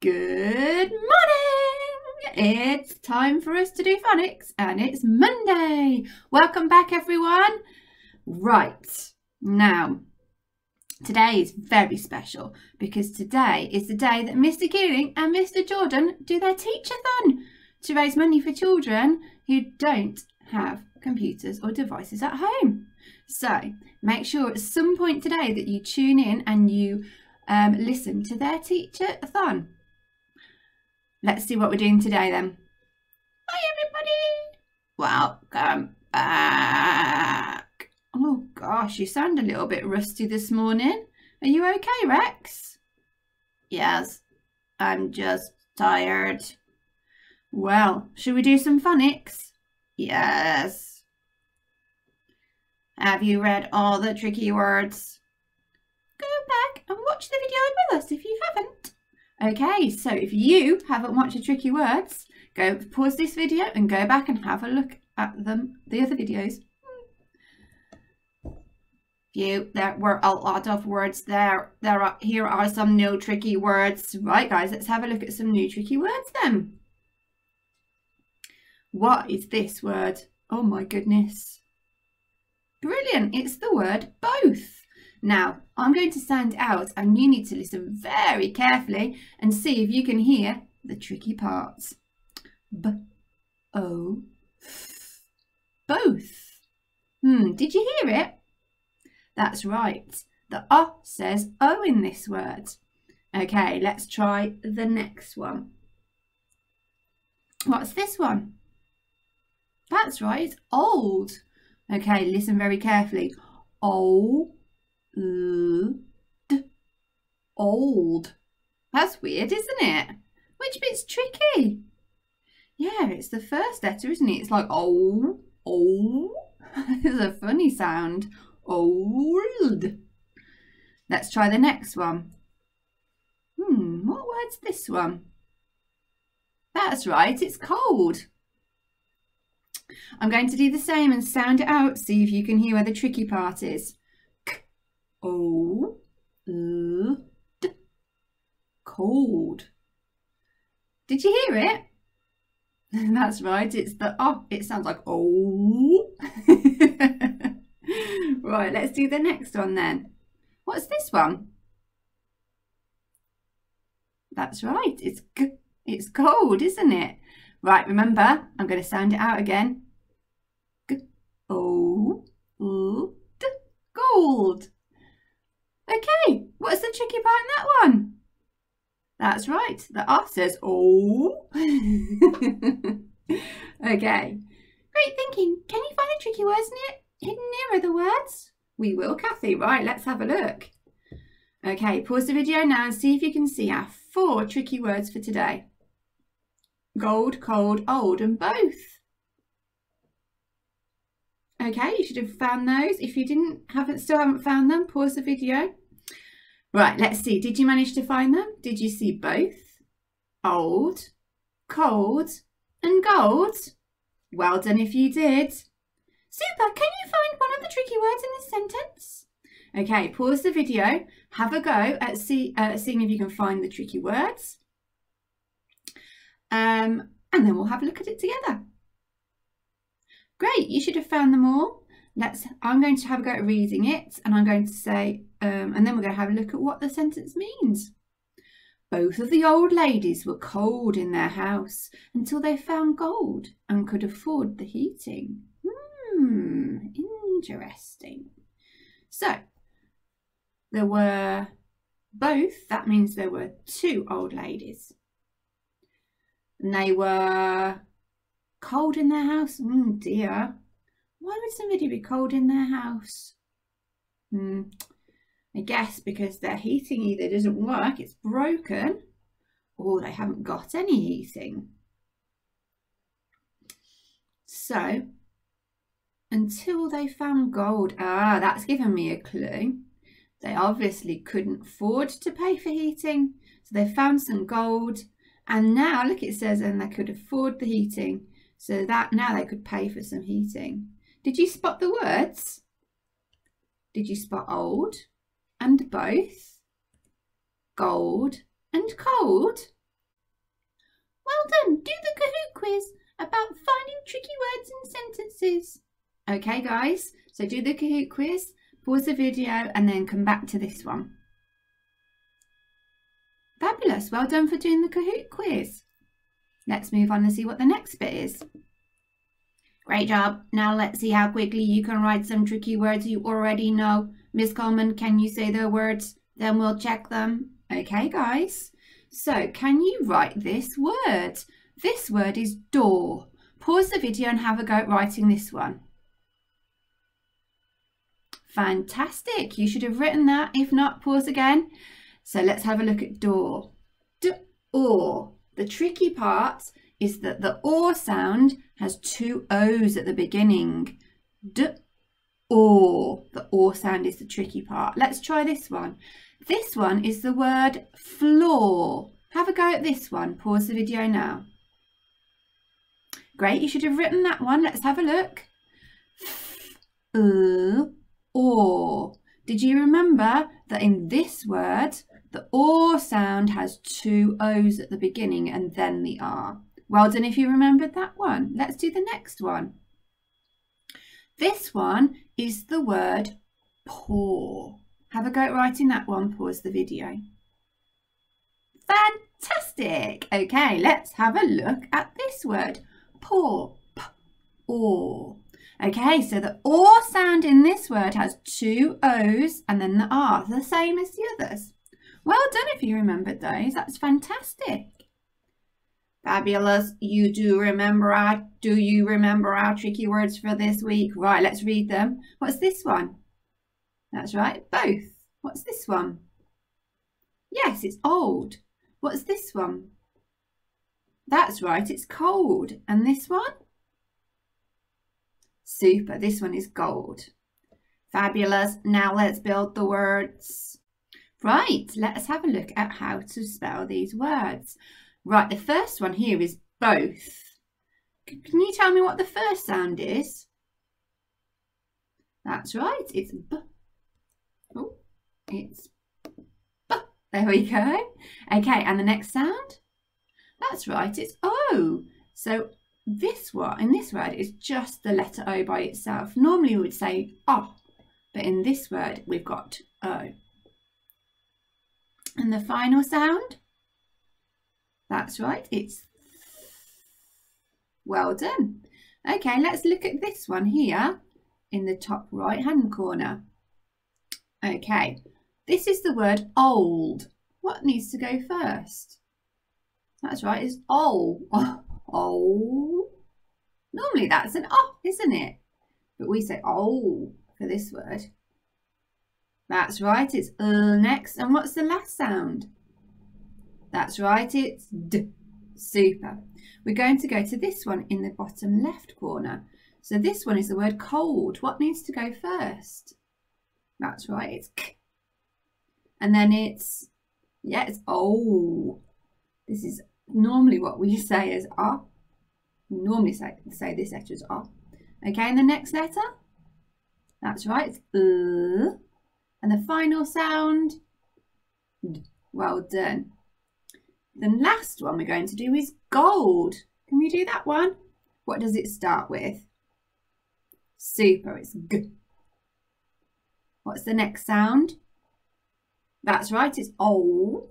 Good morning! It's time for us to do phonics and it's Monday. Welcome back everyone. Right, now today is very special because today is the day that Mr. Keeling and Mr. Jordan do their teacher-thon to raise money for children who don't have computers or devices at home. So make sure at some point today that you tune in and you listen to their teacher-thon. Let's see what we're doing today then. Hi everybody! Welcome back. Oh gosh, you sound a little bit rusty this morning. Are you okay, Rex? Yes, I'm just tired. Well, should we do some phonics? Yes. Have you read all the tricky words? Go back and watch the video with us if you haven't. Okay, so if you haven't watched the tricky words, go pause this video and go back and have a look at the other videos. There were a lot of words there. Here are some new tricky words. Right, guys, let's have a look at some new tricky words then. What is this word? Oh my goodness. Brilliant, it's the word both. Now, I'm going to sound out and you need to listen very carefully and see if you can hear the tricky parts. B-O-F. Both. Did you hear it? That's right. The O says O in this word. Okay, let's try the next one. What's this one? That's right, it's old. Okay, listen very carefully. O-L-D. Old. That's weird, isn't it? Which bit's tricky? Yeah, it's the first letter, isn't it? It's like oh. It's a funny sound. Old. Let's try the next one. What word's this one? That's right, it's cold. I'm going to do the same and sound it out, see if you can hear where the tricky part is. K-O-L-D. Cold. Did you hear it? That's right, it's the oh. It sounds like oh. Right, let's do the next one then. What's this one? That's right, it's g. It's cold, isn't it? Right, remember, I'm going to sound it out again. G-O-L-D. Gold. Okay, what's the tricky part in that one? That's right, the R says oh. Okay, great thinking. Can you find the tricky words hidden near other words? We will, Kathy. Right, let's have a look. Okay, pause the video now and see if you can see our 4 tricky words for today. Gold, cold, old, and both. Okay, you should have found those. If you still haven't found them, pause the video. Right, let's see. Did you manage to find them? Did you see both? Old, cold, and gold? Well done if you did. Super, can you find one of the tricky words in this sentence? Okay, pause the video. Have a go at seeing if you can find the tricky words. And then we'll have a look at it together. Great, you should have found them all. I'm going to have a go at reading it and I'm going to say, and then we're going to have a look at what the sentence means. Both of the old ladies were cold in their house until they found gold and could afford the heating. Interesting. So, there were both, that means there were 2 old ladies. And they were cold in their house. Dear. Why would somebody be cold in their house? I guess because their heating either doesn't work, it's broken, or they haven't got any heating. So, until they found gold. That's given me a clue. They obviously couldn't afford to pay for heating. So they found some gold. And now, look, it says, and they could afford the heating. So that now they could pay for some heating. Did you spot the words? Did you spot old and both? Gold and cold? quizzes. Okay, guys, so do the Kahoot quiz, pause the video, and then come back to this one. Fabulous. Well done for doing the Kahoot quiz. Let's move on and see what the next bit is. Great job. Now let's see how quickly you can write some tricky words you already know. Miss Coleman, can you say the words? Then we'll check them. Okay, guys. So can you write this word? This word is door. Pause the video and have a go at writing this one. Fantastic. You should have written that. If not, pause again. So let's have a look at door. D-or. The tricky part is that the or sound has two O's at the beginning. D-or. The or sound is the tricky part. Let's try this one. This one is the word floor. Have a go at this one. Pause the video now. Great, you should have written that one. Let's have a look. Or. Did you remember that in this word, the or sound has two O's at the beginning and then the R? Well done if you remembered that one. Let's do the next one. This one is the word pour. Have a go at writing that one. Pause the video. Fantastic. Okay, let's have a look at this word. Pour. P-or. Okay, so the or sound in this word has two O's and then the R, the same as the others. Well done if you remembered those. That's fantastic. Fabulous. Do you remember our tricky words for this week? Right, let's read them. What's this one? That's right, both. What's this one? Yes, it's old. What's this one? That's right, it's cold. And this one? Super, this one is gold. Fabulous. Now let's build the words. Right, let's have a look at how to spell these words. Right, the first one here is both. Can you tell me what the first sound is? That's right, it's B. Oh, it's B. There we go. Okay, and the next sound? That's right, it's O. So this one, in this word, is just the letter O by itself. Normally we would say O, but in this word we've got O. And the final sound? That's right, it's well done. Okay, let's look at this one here in the top right hand corner. Okay, this is the word old. What needs to go first? That's right, it's old. Oh. Normally that's an O, isn't it? But we say oh for this word. That's right, it's next. And what's the last sound? That's right, it's D. Super. We're going to go to this one in the bottom left corner. So this one is the word cold. What needs to go first? That's right, it's K. And then it's, yeah, it's O. This is normally what we say as O. We normally say this letter as O. Okay, and the next letter? That's right, it's and the final sound, D. Well done. The last one we're going to do is gold. Can we do that one? What does it start with? Super, it's G. What's the next sound? That's right, it's O.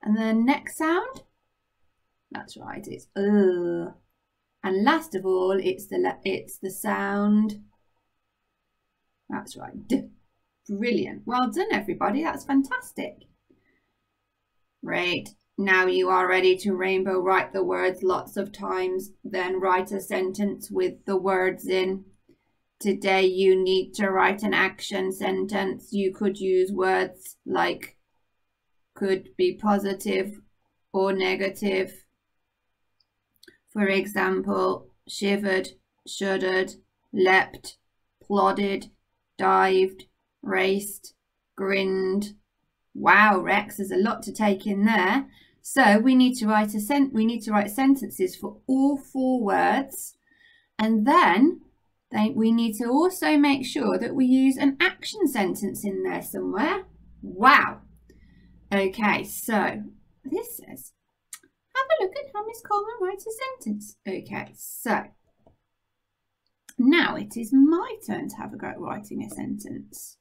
And the next sound? That's right, it's And last of all, it's the sound. That's right, D. Brilliant. Well done, everybody. That's fantastic. Great. Now you are ready to rainbow write the words lots of times, then write a sentence with the words in. Today you need to write an action sentence. You could use words like could be positive or negative. For example, shivered, shuddered, leapt, plodded, dived, raced, grinned. Wow, Rex, there's a lot to take in there. So we need to write sentences for all 4 words, and then we need to also make sure that we use an action sentence in there somewhere. Wow. Okay, so this says, have a look at how Miss Coleman writes a sentence. Okay, so Now it is my turn to have a go at writing a sentence.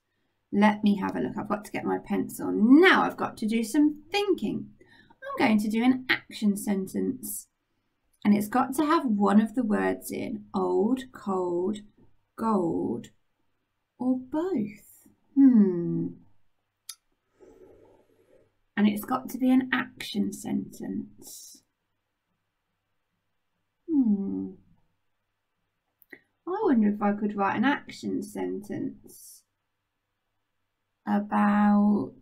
Let me have a look. I've got to get my pencil. Now I've got to do some thinking. I'm going to do an action sentence. And it's got to have one of the words in: old, cold, gold, or both. And it's got to be an action sentence. I wonder if I could write an action sentence about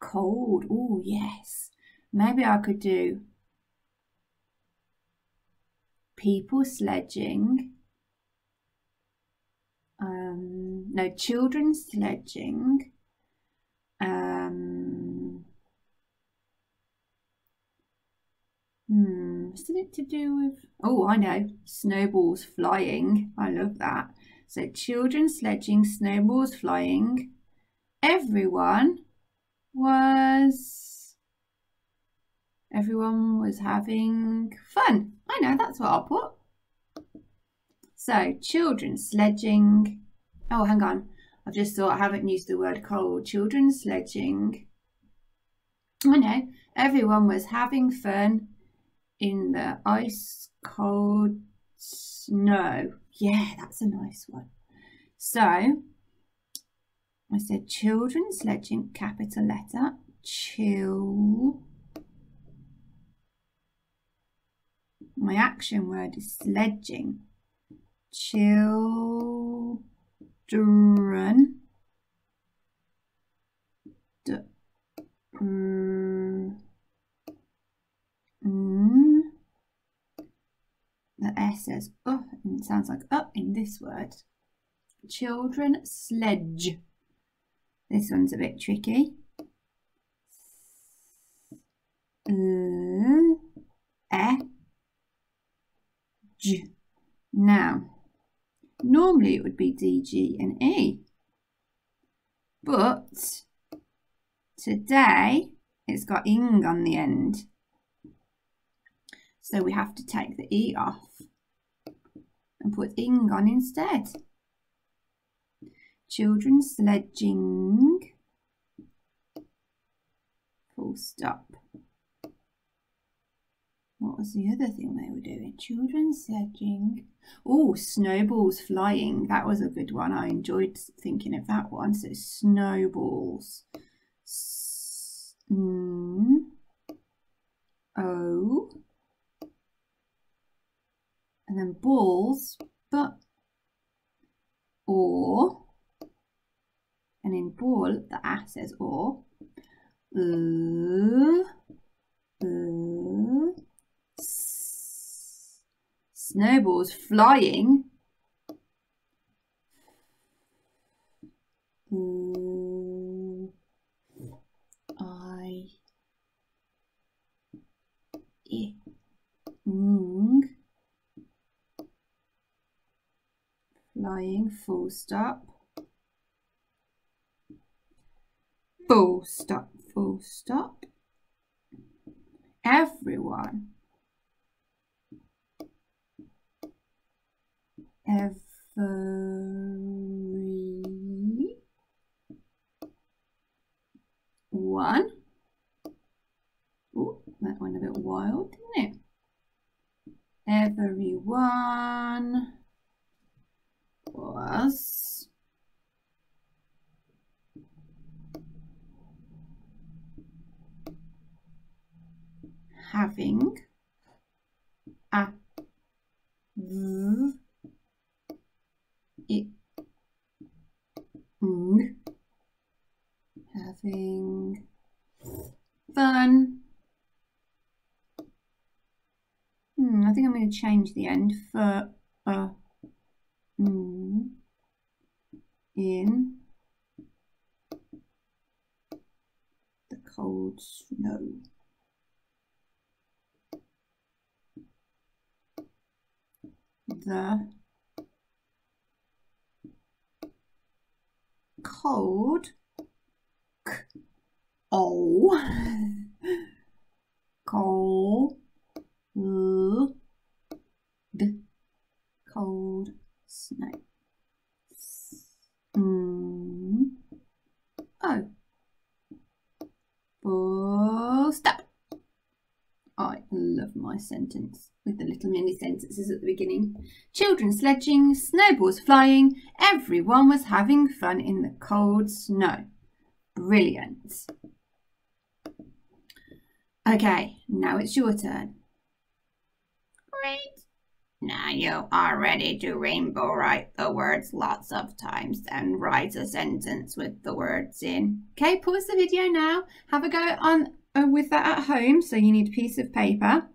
cold. Oh, yes. Maybe I could do people sledging. No, children sledging. Something to do with, oh, I know, snowballs flying. I love that. So children sledging, snowballs flying. Everyone was having fun. I know, that's what I'll put. So children sledging. Oh, hang on. I've just thought I haven't used the word cold. Children sledging. I know. Everyone was having fun in the ice cold snow. Yeah, that's a nice one. So I said children sledging, capital letter, chill. My action word is sledging. Children. The S says and it sounds like in this word. Children sledge. This one's a bit tricky. Now, normally it would be D, G and E. But today it's got ing on the end. So we have to take the E off and put ing on instead. Children sledging, full stop. What was the other thing they were doing? Children sledging. Oh, snowballs flying. That was a good one. I enjoyed thinking of that one. So snowballs. O. And then balls, but, or, and in ball, the A says or. Snowballs flying. Flying, full stop. Full stop, full stop. Everyone. Everyone. Oh, that went a bit wild, didn't it? Everyone was having a having fun. I think I'm going to change the end for in the cold snow. The cold cold Full stop. I love my sentence with the little mini sentences at the beginning. Children sledging, snowballs flying, everyone was having fun in the cold snow. Brilliant. Okay, now it's your turn. Great. Now you are ready to rainbow write the words lots of times and write a sentence with the words in. Okay, pause the video now. Have a go on with that at home. So you need a piece of paper.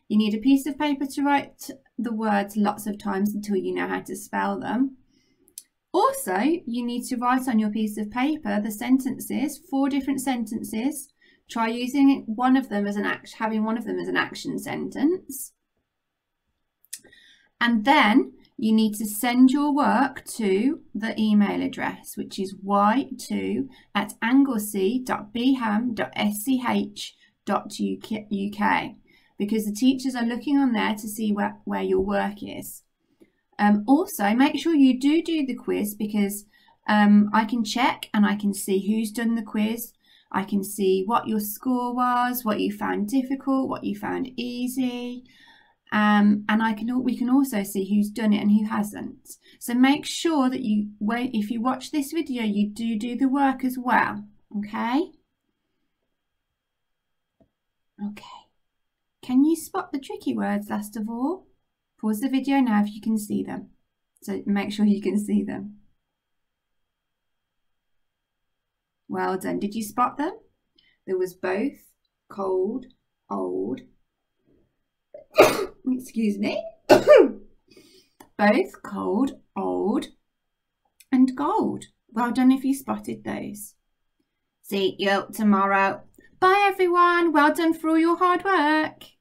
You need a piece of paper to write the words lots of times until you know how to spell them. Also, you need to write on your piece of paper the sentences, 4 different sentences. Try using one of them as an having one of them as an action sentence. And then you need to send your work to the email address, which is y2@anglesey.beham.sch.uk, because the teachers are looking on there to see where your work is. Also, make sure you do the quiz, because I can check and I can see who's done the quiz. I can see what your score was, what you found difficult, what you found easy. And we can also see who's done it and who hasn't. So make sure that if you watch this video, you do the work as well. Okay? Okay. Can you spot the tricky words last of all? Pause the video now if you can see them. So make sure you can see them. Well done. Did you spot them? There was both, cold, old. Excuse me. Both cold, old, and gold. Well done if you spotted those. See you tomorrow. Bye everyone. Well done for all your hard work.